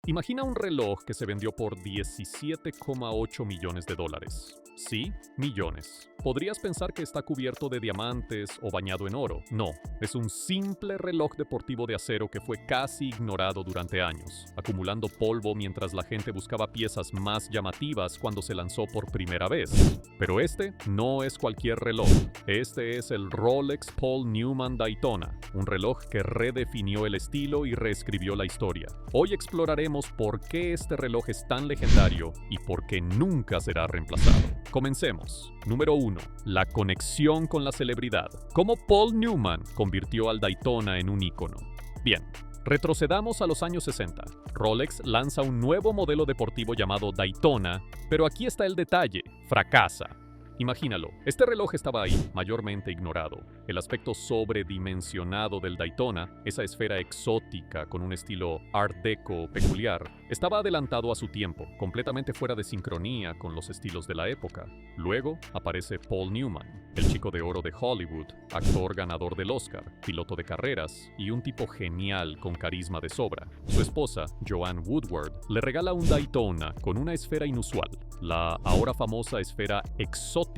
Imagina un reloj que se vendió por 17,8 millones de dólares. Sí, millones. Podrías pensar que está cubierto de diamantes o bañado en oro. No, es un simple reloj deportivo de acero que fue casi ignorado durante años, acumulando polvo mientras la gente buscaba piezas más llamativas cuando se lanzó por primera vez. Pero este no es cualquier reloj. Este es el Rolex Paul Newman Daytona, un reloj que redefinió el estilo y reescribió la historia. Hoy exploraremos por qué este reloj es tan legendario y por qué nunca será reemplazado. Comencemos. Número 1. La conexión con la celebridad. ¿Cómo Paul Newman convirtió al Daytona en un ícono? Bien, retrocedamos a los años 60. Rolex lanza un nuevo modelo deportivo llamado Daytona, pero aquí está el detalle: fracasa. Imagínalo, este reloj estaba ahí, mayormente ignorado. El aspecto sobredimensionado del Daytona, esa esfera exótica con un estilo Art Deco peculiar, estaba adelantado a su tiempo, completamente fuera de sincronía con los estilos de la época. Luego aparece Paul Newman, el chico de oro de Hollywood, actor ganador del Oscar, piloto de carreras y un tipo genial con carisma de sobra. Su esposa, Joanne Woodward, le regala un Daytona con una esfera inusual, la ahora famosa esfera exótica,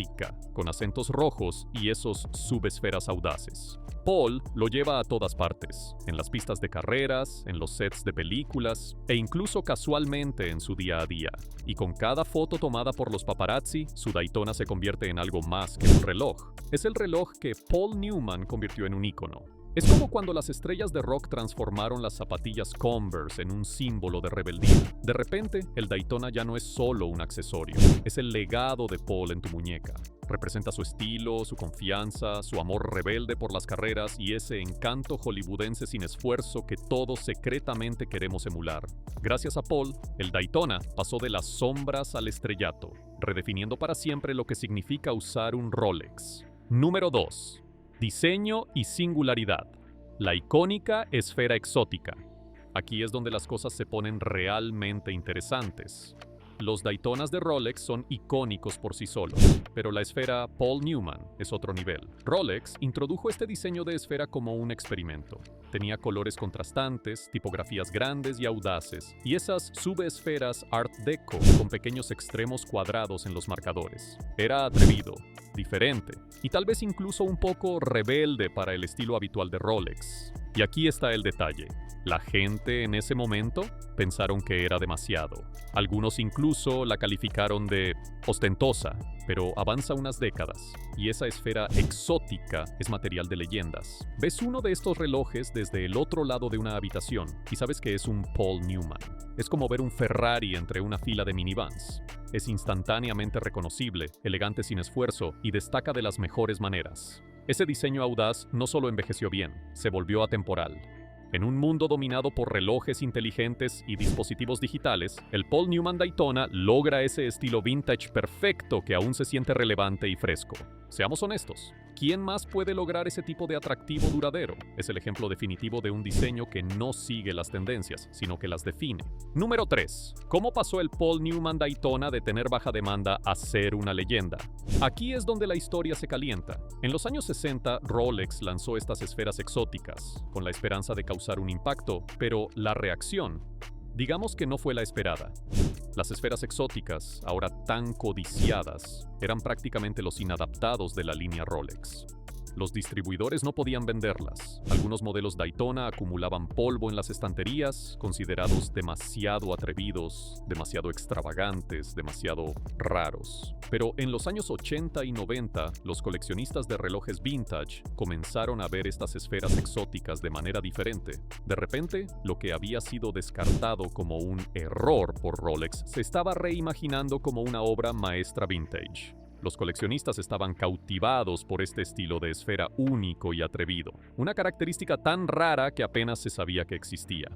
con acentos rojos y esos subesferas audaces. Paul lo lleva a todas partes, en las pistas de carreras, en los sets de películas e incluso casualmente en su día a día. Y con cada foto tomada por los paparazzi, su Daytona se convierte en algo más que un reloj. Es el reloj que Paul Newman convirtió en un ícono. Es como cuando las estrellas de rock transformaron las zapatillas Converse en un símbolo de rebeldía. De repente, el Daytona ya no es solo un accesorio, es el legado de Paul en tu muñeca. Representa su estilo, su confianza, su amor rebelde por las carreras y ese encanto hollywoodense sin esfuerzo que todos secretamente queremos emular. Gracias a Paul, el Daytona pasó de las sombras al estrellato, redefiniendo para siempre lo que significa usar un Rolex. Número 2. Diseño y singularidad. La icónica esfera exótica. Aquí es donde las cosas se ponen realmente interesantes. Los Daytonas de Rolex son icónicos por sí solos, pero la esfera Paul Newman es otro nivel. Rolex introdujo este diseño de esfera como un experimento. Tenía colores contrastantes, tipografías grandes y audaces, y esas subesferas Art Deco con pequeños extremos cuadrados en los marcadores. Era atrevido, diferente, y tal vez incluso un poco rebelde para el estilo habitual de Rolex. Y aquí está el detalle. La gente en ese momento pensaron que era demasiado. Algunos incluso la calificaron de ostentosa, pero avanza unas décadas y esa esfera exótica es material de leyendas. Ves uno de estos relojes desde el otro lado de una habitación y sabes que es un Paul Newman. Es como ver un Ferrari entre una fila de minivans. Es instantáneamente reconocible, elegante sin esfuerzo y destaca de las mejores maneras. Ese diseño audaz no solo envejeció bien, se volvió atemporal. En un mundo dominado por relojes inteligentes y dispositivos digitales, el Paul Newman Daytona logra ese estilo vintage perfecto que aún se siente relevante y fresco. Seamos honestos, ¿quién más puede lograr ese tipo de atractivo duradero? Es el ejemplo definitivo de un diseño que no sigue las tendencias, sino que las define. Número 3. ¿Cómo pasó el Paul Newman Daytona de tener baja demanda a ser una leyenda? Aquí es donde la historia se calienta. En los años 60, Rolex lanzó estas esferas exóticas, con la esperanza de causar un impacto, pero la reacción, digamos que no fue la esperada. Las esferas exóticas, ahora tan codiciadas, eran prácticamente los inadaptados de la línea Rolex. Los distribuidores no podían venderlas. Algunos modelos Daytona acumulaban polvo en las estanterías, considerados demasiado atrevidos, demasiado extravagantes, demasiado raros. Pero en los años 80 y 90, los coleccionistas de relojes vintage comenzaron a ver estas esferas exóticas de manera diferente. De repente, lo que había sido descartado como un error por Rolex se estaba reimaginando como una obra maestra vintage. Los coleccionistas estaban cautivados por este estilo de esfera único y atrevido, una característica tan rara que apenas se sabía que existía.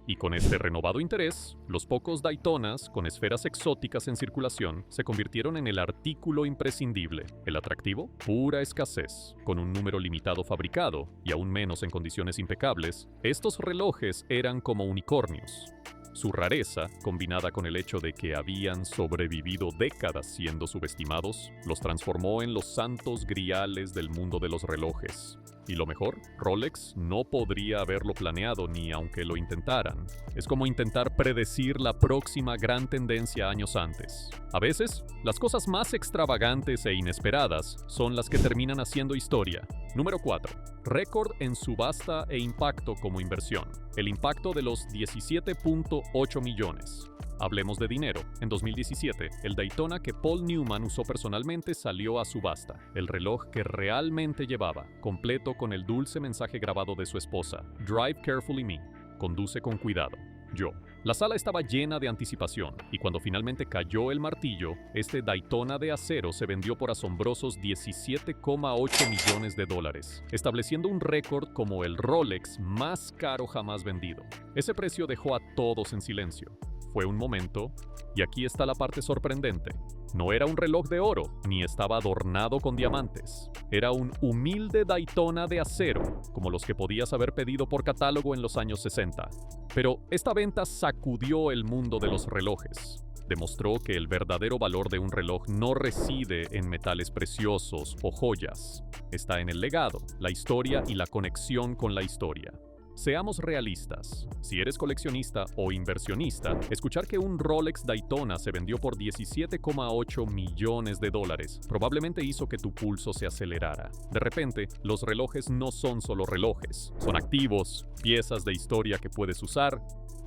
Y con este renovado interés, los pocos Daytonas con esferas exóticas en circulación se convirtieron en el artículo imprescindible. El atractivo, pura escasez. Con un número limitado fabricado, y aún menos en condiciones impecables, estos relojes eran como unicornios. Su rareza, combinada con el hecho de que habían sobrevivido décadas siendo subestimados, los transformó en los santos griales del mundo de los relojes. Y lo mejor, Rolex no podría haberlo planeado ni aunque lo intentaran. Es como intentar predecir la próxima gran tendencia años antes. A veces, las cosas más extravagantes e inesperadas son las que terminan haciendo historia. Número 4. Récord en subasta e impacto como inversión. El impacto de los 17.8 millones. Hablemos de dinero. En 2017, el Daytona que Paul Newman usó personalmente salió a subasta. El reloj que realmente llevaba, completo con el dulce mensaje grabado de su esposa. Drive carefully me. Conduce con cuidado. Yo. La sala estaba llena de anticipación, y cuando finalmente cayó el martillo, este Daytona de acero se vendió por asombrosos 17,8 millones de dólares, estableciendo un récord como el Rolex más caro jamás vendido. Ese precio dejó a todos en silencio. Fue un momento, y aquí está la parte sorprendente. No era un reloj de oro, ni estaba adornado con diamantes. Era un humilde Daytona de acero, como los que podías haber pedido por catálogo en los años 60. Pero esta venta sacudió el mundo de los relojes. Demostró que el verdadero valor de un reloj no reside en metales preciosos o joyas. Está en el legado, la historia y la conexión con la historia. Seamos realistas. Si eres coleccionista o inversionista, escuchar que un Rolex Daytona se vendió por 17,8 millones de dólares probablemente hizo que tu pulso se acelerara. De repente, los relojes no son solo relojes, son activos, piezas de historia que puedes usar.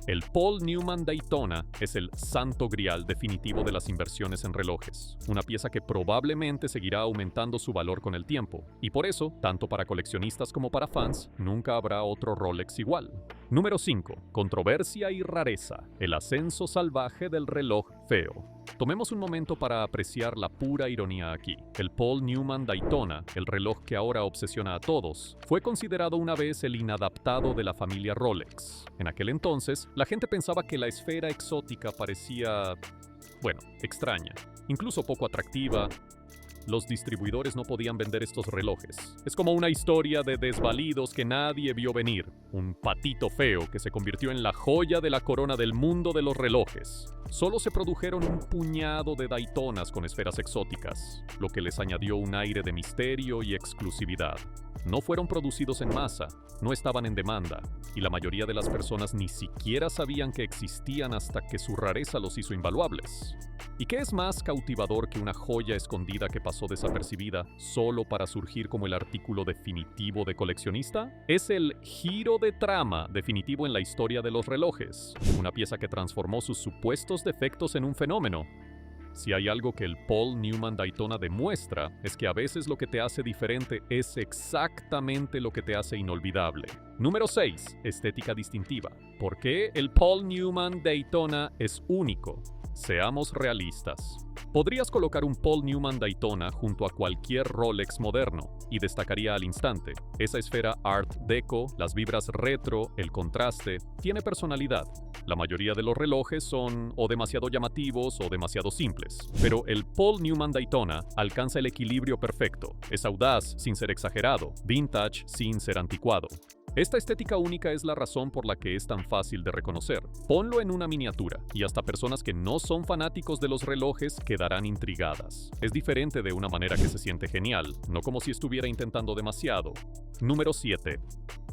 El Paul Newman Daytona es el santo grial definitivo de las inversiones en relojes, una pieza que probablemente seguirá aumentando su valor con el tiempo, y por eso, tanto para coleccionistas como para fans, nunca habrá otro Rolex igual. Número 5. Controversia y rareza. El ascenso salvaje del reloj feo. Tomemos un momento para apreciar la pura ironía aquí. El Paul Newman Daytona, el reloj que ahora obsesiona a todos, fue considerado una vez el inadaptado de la familia Rolex. En aquel entonces, la gente pensaba que la esfera exótica parecía, extraña, incluso poco atractiva. Los distribuidores no podían vender estos relojes. Es como una historia de desvalidos que nadie vio venir. Un patito feo que se convirtió en la joya de la corona del mundo de los relojes. Solo se produjeron un puñado de Daytonas con esferas exóticas, lo que les añadió un aire de misterio y exclusividad. No fueron producidos en masa, no estaban en demanda, y la mayoría de las personas ni siquiera sabían que existían hasta que su rareza los hizo invaluables. ¿Y qué es más cautivador que una joya escondida que pasó desapercibida solo para surgir como el artículo definitivo de coleccionista? Es el giro de trama definitivo en la historia de los relojes, una pieza que transformó sus supuestos defectos en un fenómeno. Si hay algo que el Paul Newman Daytona demuestra, es que a veces lo que te hace diferente es exactamente lo que te hace inolvidable. Número 6. Estética distintiva. ¿Por qué el Paul Newman Daytona es único? Seamos realistas. Podrías colocar un Paul Newman Daytona junto a cualquier Rolex moderno y destacaría al instante. Esa esfera Art Deco, las vibras retro, el contraste, tiene personalidad. La mayoría de los relojes son o demasiado llamativos o demasiado simples, pero el Paul Newman Daytona alcanza el equilibrio perfecto. Es audaz sin ser exagerado, vintage sin ser anticuado. Esta estética única es la razón por la que es tan fácil de reconocer. Ponlo en una miniatura, y hasta personas que no son fanáticos de los relojes quedarán intrigadas. Es diferente de una manera que se siente genial, no como si estuviera intentando demasiado. Número 7.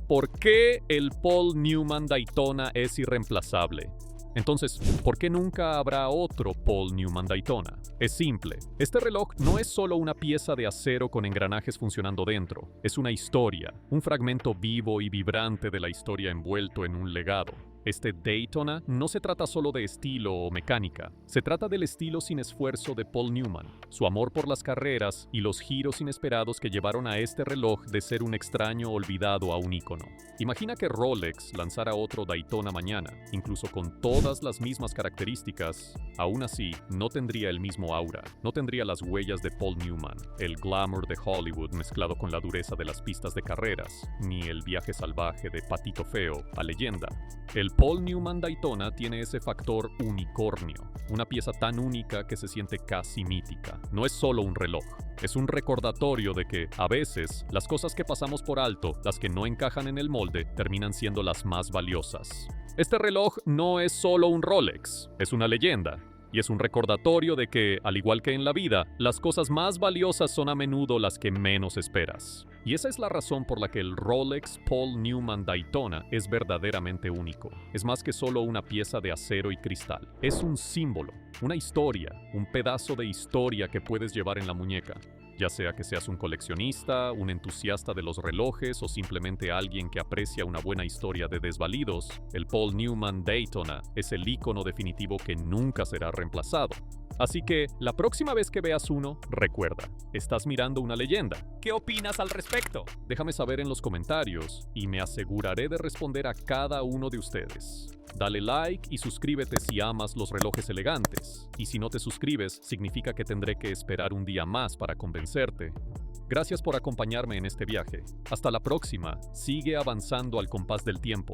¿Por qué el Paul Newman Daytona es irreemplazable? Entonces, ¿por qué nunca habrá otro Paul Newman Daytona? Es simple. Este reloj no es solo una pieza de acero con engranajes funcionando dentro. Es una historia, un fragmento vivo y vibrante de la historia envuelto en un legado. Este Daytona no se trata solo de estilo o mecánica, se trata del estilo sin esfuerzo de Paul Newman, su amor por las carreras y los giros inesperados que llevaron a este reloj de ser un extraño olvidado a un ícono. Imagina que Rolex lanzara otro Daytona mañana, incluso con todas las mismas características, aún así no tendría el mismo aura, no tendría las huellas de Paul Newman, el glamour de Hollywood mezclado con la dureza de las pistas de carreras, ni el viaje salvaje de Patito Feo a leyenda. El Paul Newman Daytona tiene ese factor unicornio, una pieza tan única que se siente casi mítica. No es solo un reloj, es un recordatorio de que, a veces, las cosas que pasamos por alto, las que no encajan en el molde, terminan siendo las más valiosas. Este reloj no es solo un Rolex, es una leyenda. Y es un recordatorio de que, al igual que en la vida, las cosas más valiosas son a menudo las que menos esperas. Y esa es la razón por la que el Rolex Paul Newman Daytona es verdaderamente único. Es más que solo una pieza de acero y cristal. Es un símbolo, una historia, un pedazo de historia que puedes llevar en la muñeca. Ya sea que seas un coleccionista, un entusiasta de los relojes o simplemente alguien que aprecia una buena historia de desvalidos, el Paul Newman Daytona es el ícono definitivo que nunca será reemplazado. Así que, la próxima vez que veas uno, recuerda, estás mirando una leyenda. ¿Qué opinas al respecto? Déjame saber en los comentarios y me aseguraré de responder a cada uno de ustedes. Dale like y suscríbete si amas los relojes elegantes. Y si no te suscribes, significa que tendré que esperar un día más para convencerte. Gracias por acompañarme en este viaje. Hasta la próxima. Sigue avanzando al compás del tiempo.